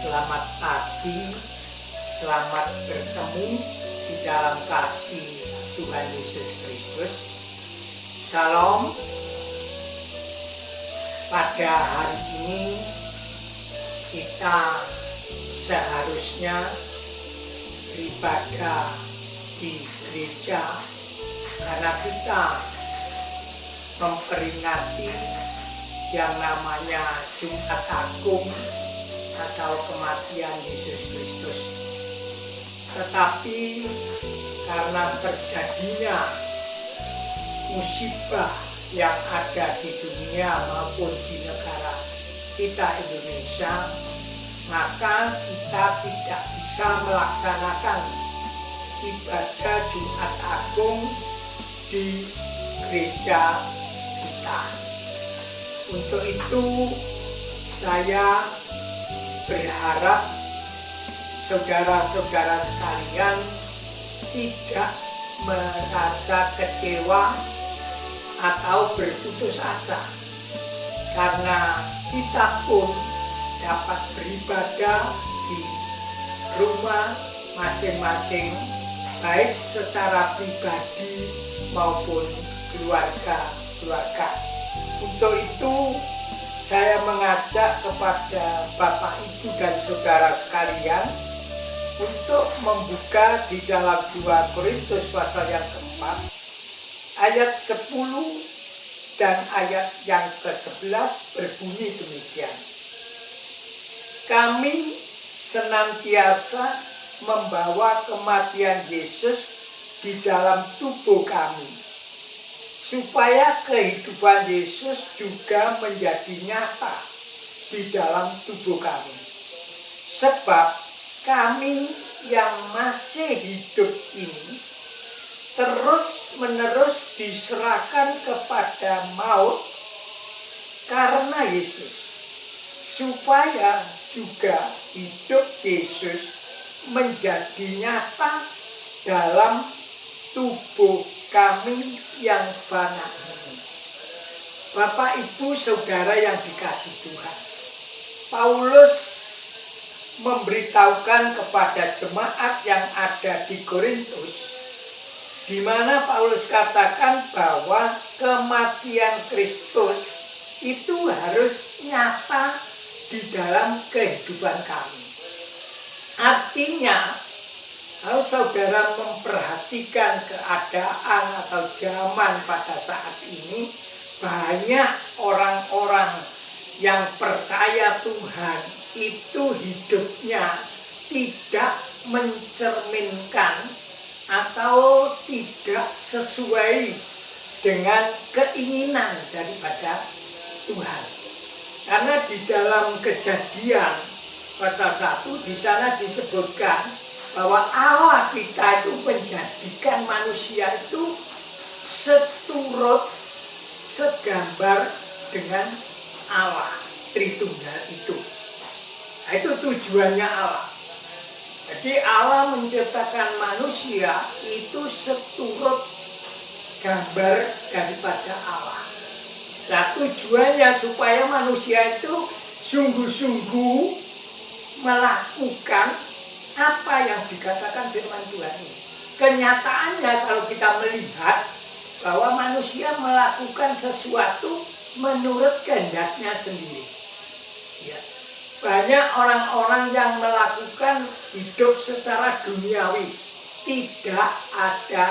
Selamat pagi, selamat bertemu di dalam kasih Tuhan Yesus Kristus. Shalom. Pada hari ini kita seharusnya beribadah di gereja karena kita memperingati yang namanya Jumat Agung atau kematian Yesus Kristus. Tetapi karena terjadinya musibah yang ada di dunia maupun di negara kita Indonesia, maka kita tidak bisa melaksanakan ibadah Jumat Agung di gereja kita. Untuk itu saya berharap saudara-saudara sekalian tidak merasa kecewa atau berputus asa, karena kita pun dapat beribadah di rumah masing-masing, baik secara pribadi maupun keluarga. Untuk itu saya mengajak kepada Bapak, Ibu, dan Saudara sekalian untuk membuka di dalam 2 Korintus pasal yang keempat, ayat 10 dan ayat yang ke-11 berbunyi demikian. Kami senantiasa membawa kematian Yesus di dalam tubuh kami, supaya kehidupan Yesus juga menjadi nyata di dalam tubuh kami. Sebab kami yang masih hidup ini terus-menerus diserahkan kepada maut karena Yesus, supaya juga hidup Yesus menjadi nyata dalam tubuh kami yang fana ini. Bapak, Ibu, Saudara yang dikasihi Tuhan, Paulus memberitahukan kepada jemaat yang ada di Korintus, di mana Paulus katakan bahwa kematian Kristus itu harus nyata di dalam kehidupan kami. Artinya, kalau saudara memperhatikan keadaan atau zaman pada saat ini, banyak orang-orang yang percaya Tuhan itu hidupnya tidak mencerminkan atau tidak sesuai dengan keinginan daripada Tuhan. Karena di dalam Kejadian pasal 1 di sana disebutkan bahwa Allah kita itu menjadikan manusia itu seturut, segambar dengan Allah Tritunggal itu. Nah, itu tujuannya Allah. Jadi Allah menciptakan manusia itu seturut gambar daripada Allah. Nah, tujuannya supaya manusia itu sungguh-sungguh melakukan apa yang dikatakan firman Tuhan ini. Kenyataannya kalau kita melihat bahwa manusia melakukan sesuatu menurut kehendaknya sendiri. Ya. Banyak orang-orang yang melakukan hidup secara duniawi. Tidak ada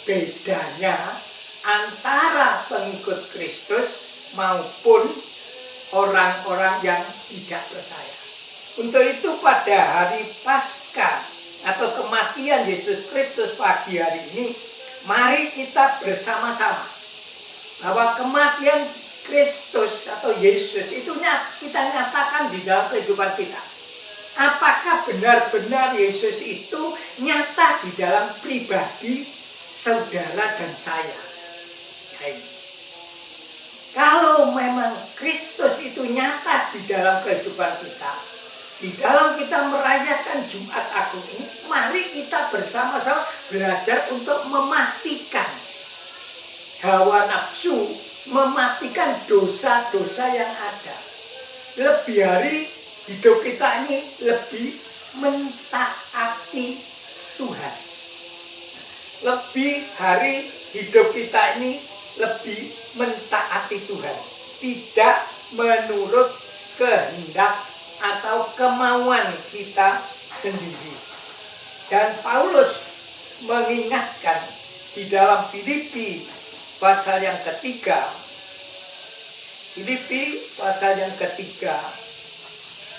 bedanya antara pengikut Kristus maupun orang-orang yang tidak percaya. Untuk itu pada hari Paskah atau kematian Yesus Kristus pagi hari ini, mari kita bersama-sama bahwa kematian Kristus atau Yesus itu kita nyatakan di dalam kehidupan kita. Apakah benar-benar Yesus itu nyata di dalam pribadi saudara dan saya? Kalau memang Kristus itu nyata di dalam kehidupan kita, di dalam kita merayakan Jumat Agung ini, mari kita bersama-sama belajar untuk mematikan hawa nafsu, mematikan dosa-dosa yang ada. Lebih hari hidup kita ini lebih mentaati Tuhan. Lebih hari hidup kita ini lebih mentaati Tuhan. Tidak menurut kehendak atau kemauan kita sendiri. Dan Paulus mengingatkan di dalam Filipi pasal yang ketiga. Filipi pasal yang ketiga.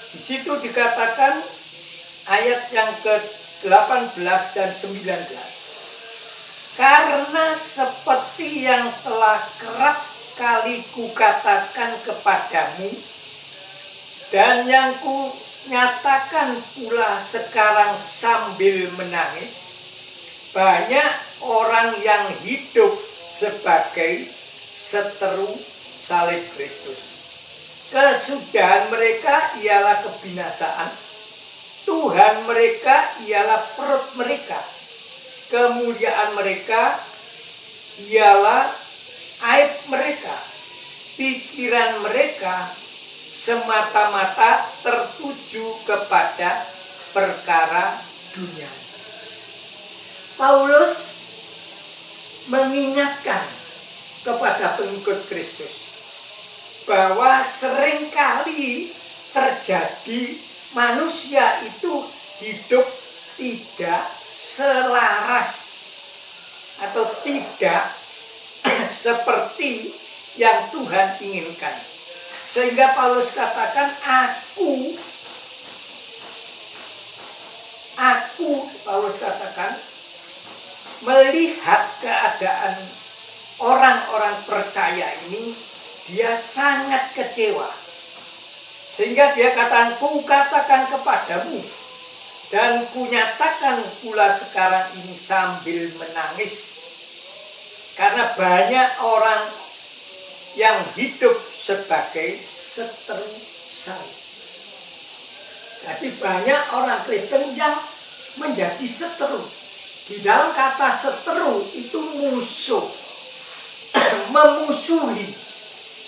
Di situ dikatakan ayat yang ke-18 dan 19. Karena seperti yang telah kerap kali kukatakan kepadamu, dan yang kunyatakan pula sekarang sambil menangis, banyak orang yang hidup sebagai seteru salib Kristus. Kesudahan mereka ialah kebinasaan, Tuhan mereka ialah perut mereka, kemuliaan mereka ialah aib mereka, pikiran mereka semata-mata tertuju kepada perkara dunia. Paulus mengingatkan kepada pengikut Kristus bahwa seringkali terjadi manusia itu hidup tidak selaras atau tidak seperti yang Tuhan inginkan. Sehingga Paulus katakan Paulus katakan melihat keadaan orang-orang percaya ini, dia sangat kecewa. Sehingga dia katakan kepadamu, dan kunyatakan pula sekarang ini sambil menangis. Karena banyak orang yang hidup sebagai seteru salib. Jadi banyak orang Kristen yang menjadi seteru. Di dalam kata seteru itu musuh. Memusuhi.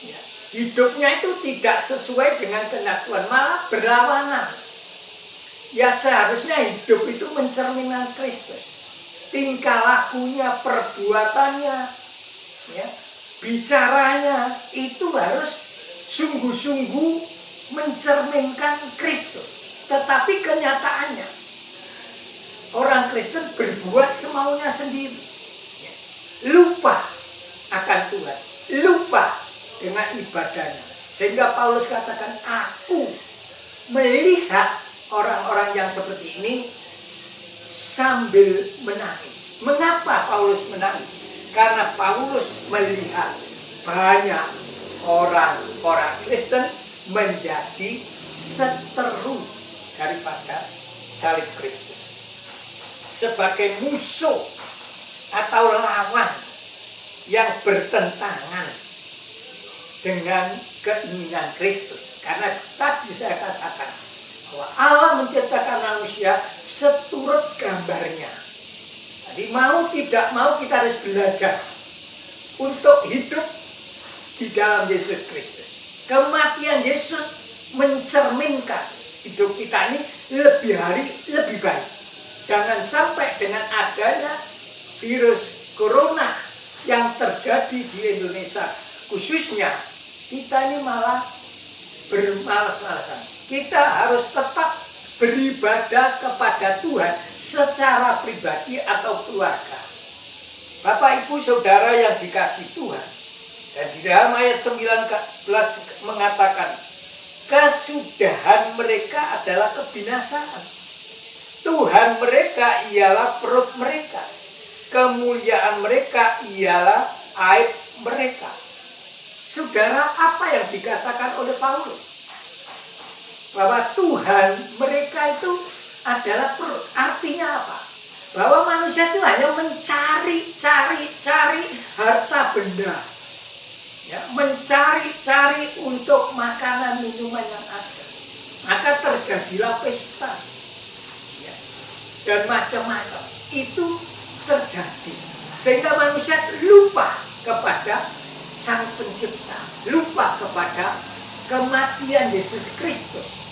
Ya. Hidupnya itu tidak sesuai dengan kehendak Tuhan, malah berlawanan. Ya seharusnya hidup itu mencerminkan Kristus. Tingkah lakunya, perbuatannya, ya, bicaranya itu harus sungguh-sungguh mencerminkan Kristus. Tetapi kenyataannya orang Kristen berbuat semaunya sendiri, ya, lupa akan Tuhan, lupa dengan ibadahnya. Sehingga Paulus katakan, aku melihat orang-orang yang seperti ini sambil menangis. Mengapa Paulus menangis? Karena Paulus melihat banyak orang-orang Kristen menjadi seteru daripada salib Kristus. Sebagai musuh atau lawan yang bertentangan dengan keinginan Kristus. Karena tadi saya katakan bahwa Allah menciptakan manusia seturut gambarnya. Jadi mau tidak mau kita harus belajar untuk hidup di dalam Yesus Kristus. Kematian Yesus mencerminkan hidup kita ini lebih hari lebih baik. Jangan sampai dengan adanya virus corona yang terjadi di Indonesia khususnya, kita ini malah bermalas-malasan. Kita harus tetap beribadah kepada Tuhan secara pribadi atau keluarga. Bapak, Ibu, Saudara yang dikasih Tuhan. Dan di dalam ayat 19 mengatakan, kesudahan mereka adalah kebinasaan. Tuhan mereka ialah perut mereka. Kemuliaan mereka ialah aib mereka. Saudara, apa yang dikatakan oleh Paulus? Bahwa Tuhan mereka itu adalah perut. Artinya apa? Bahwa manusia itu hanya mencari harta benda. Ya, mencari untuk makanan minuman yang ada. Maka terjadilah pesta. Ya, dan macam-macam. Itu terjadi. Sehingga manusia lupa kepada Sang Pencipta. Lupa kepada kematian Yesus Kristus.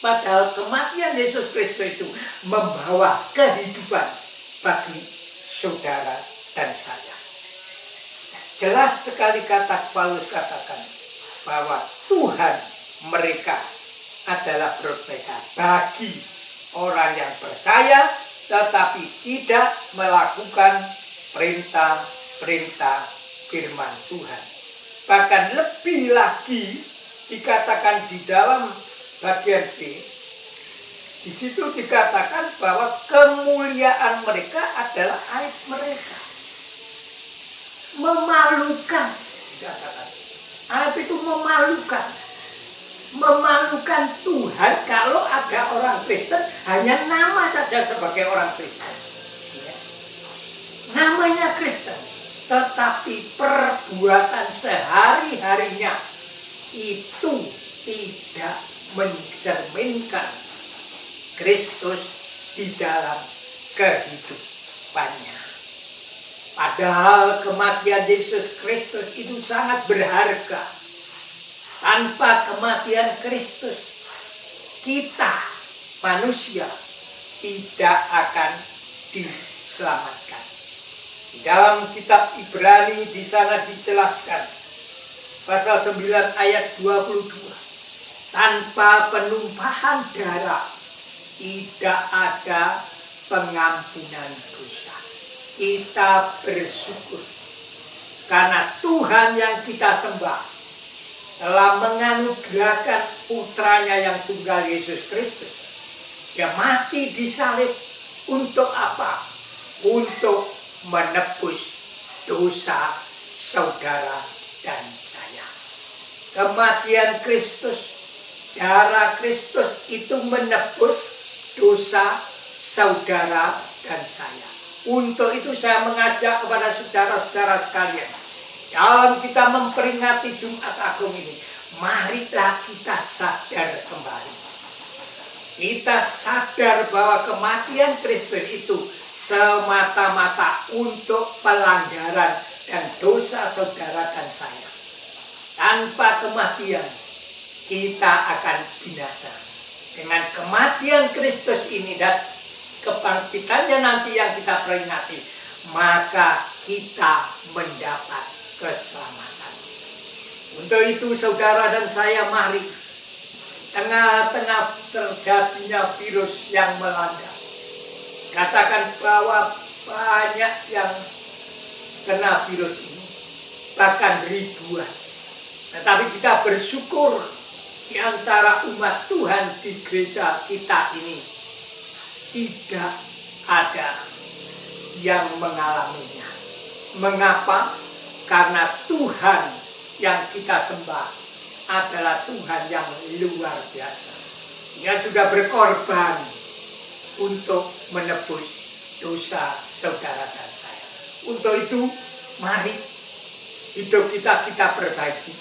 Padahal kematian Yesus Kristus itu membawa kehidupan bagi saudara dan saya. Jelas sekali kata Paulus katakan bahwa Tuhan mereka adalah berbeda bagi orang yang percaya tetapi tidak melakukan perintah-perintah firman Tuhan. Bahkan lebih lagi dikatakan di dalam bagian B, di situ dikatakan bahwa kemuliaan mereka adalah aib mereka. Memalukan, dikatakan. Aib itu memalukan. Memalukan Tuhan kalau ada orang Kristen hanya nama saja sebagai orang Kristen. Ya. Namanya Kristen, tetapi perbuatan sehari-harinya itu tidak mencerminkan Kristus di dalam kehidupannya. Padahal kematian Yesus Kristus itu sangat berharga. Tanpa kematian Kristus, kita manusia tidak akan diselamatkan. Di dalam kitab Ibrani di sana dijelaskan pasal 9 ayat 22. Tanpa penumpahan darah tidak ada pengampunan dosa. Kita bersyukur karena Tuhan yang kita sembah telah menganugerahkan putranya yang tunggal Yesus Kristus. Dia mati di salib untuk apa? Untuk menebus dosa saudara dan saya. Kematian Kristus, darah Kristus itu menebus dosa saudara dan saya. Untuk itu saya mengajak kepada saudara-saudara sekalian, dalam kita memperingati Jumat Agung ini, marilah kita sadar kembali. Kita sadar bahwa kematian Kristus itu semata-mata untuk pelanggaran dan dosa saudara dan saya. Tanpa kematian, kita akan binasa. Dengan kematian Kristus ini dan kebangkitannya nanti yang kita peringati, maka kita mendapat keselamatan. Untuk itu saudara dan saya, mari tengah-tengah terjadinya virus yang melanda, katakan bahwa banyak yang kena virus ini, bahkan ribuan. Tetapi kita bersyukur di antara umat Tuhan di gereja kita ini tidak ada yang mengalaminya. Mengapa? Karena Tuhan yang kita sembah adalah Tuhan yang luar biasa. Dia sudah berkorban untuk menebus dosa saudara dan saya. Untuk itu, mari hidup kita perbaiki.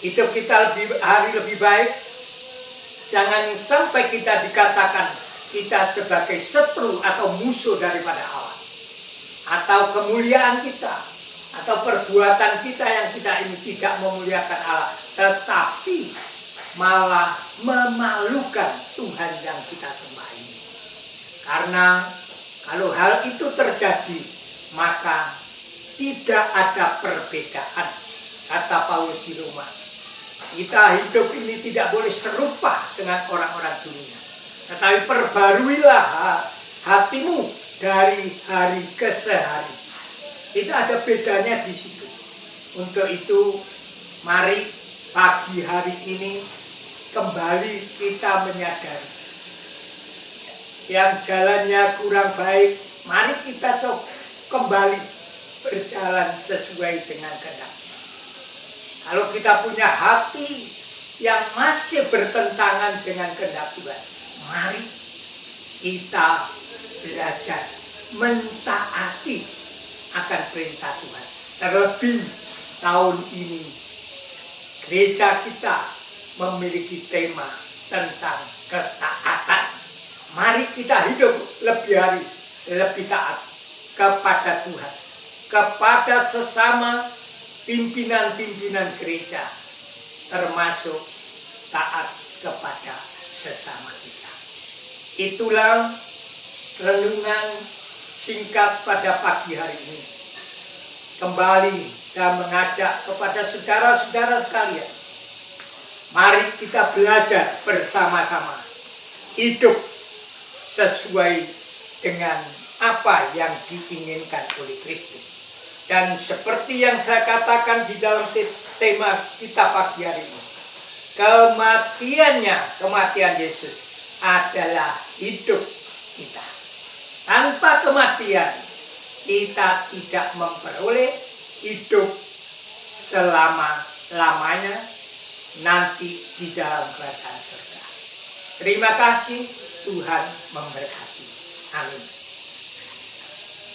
Hidup kita hari lebih baik. Jangan sampai kita dikatakan kita sebagai setru atau musuh daripada Allah. Atau kemuliaan kita, atau perbuatan kita yang kita ini tidak memuliakan Allah, tetapi malah memalukan Tuhan yang kita sembah ini. Karena kalau hal itu terjadi, maka tidak ada perbedaan, kata Paulus di Roma. Kita hidup ini tidak boleh serupa dengan orang-orang dunia, tetapi perbaruilah hatimu dari hari ke hari. Itu ada bedanya di situ. Untuk itu, mari pagi hari ini kembali kita menyadari yang jalannya kurang baik. Mari kita coba kembali berjalan sesuai dengan kehendak. Kalau kita punya hati yang masih bertentangan dengan kehendak Tuhan, mari kita belajar mentaati akan perintah Tuhan. Terlebih tahun ini gereja kita memiliki tema tentang ketaatan. Mari kita hidup lebih taat kepada Tuhan, kepada sesama pimpinan-pimpinan gereja, termasuk taat kepada sesama. Itulah renungan singkat pada pagi hari ini. Kembali dan mengajak kepada saudara-saudara sekalian, mari kita belajar bersama-sama hidup sesuai dengan apa yang diinginkan oleh Kristus. Dan seperti yang saya katakan di dalam tema kita pagi hari ini, kematian Yesus adalah hidup kita. Tanpa kematian, kita tidak memperoleh hidup selama-lamanya nanti di dalam kerajaan surga. Terima kasih, Tuhan memberkati. Amin.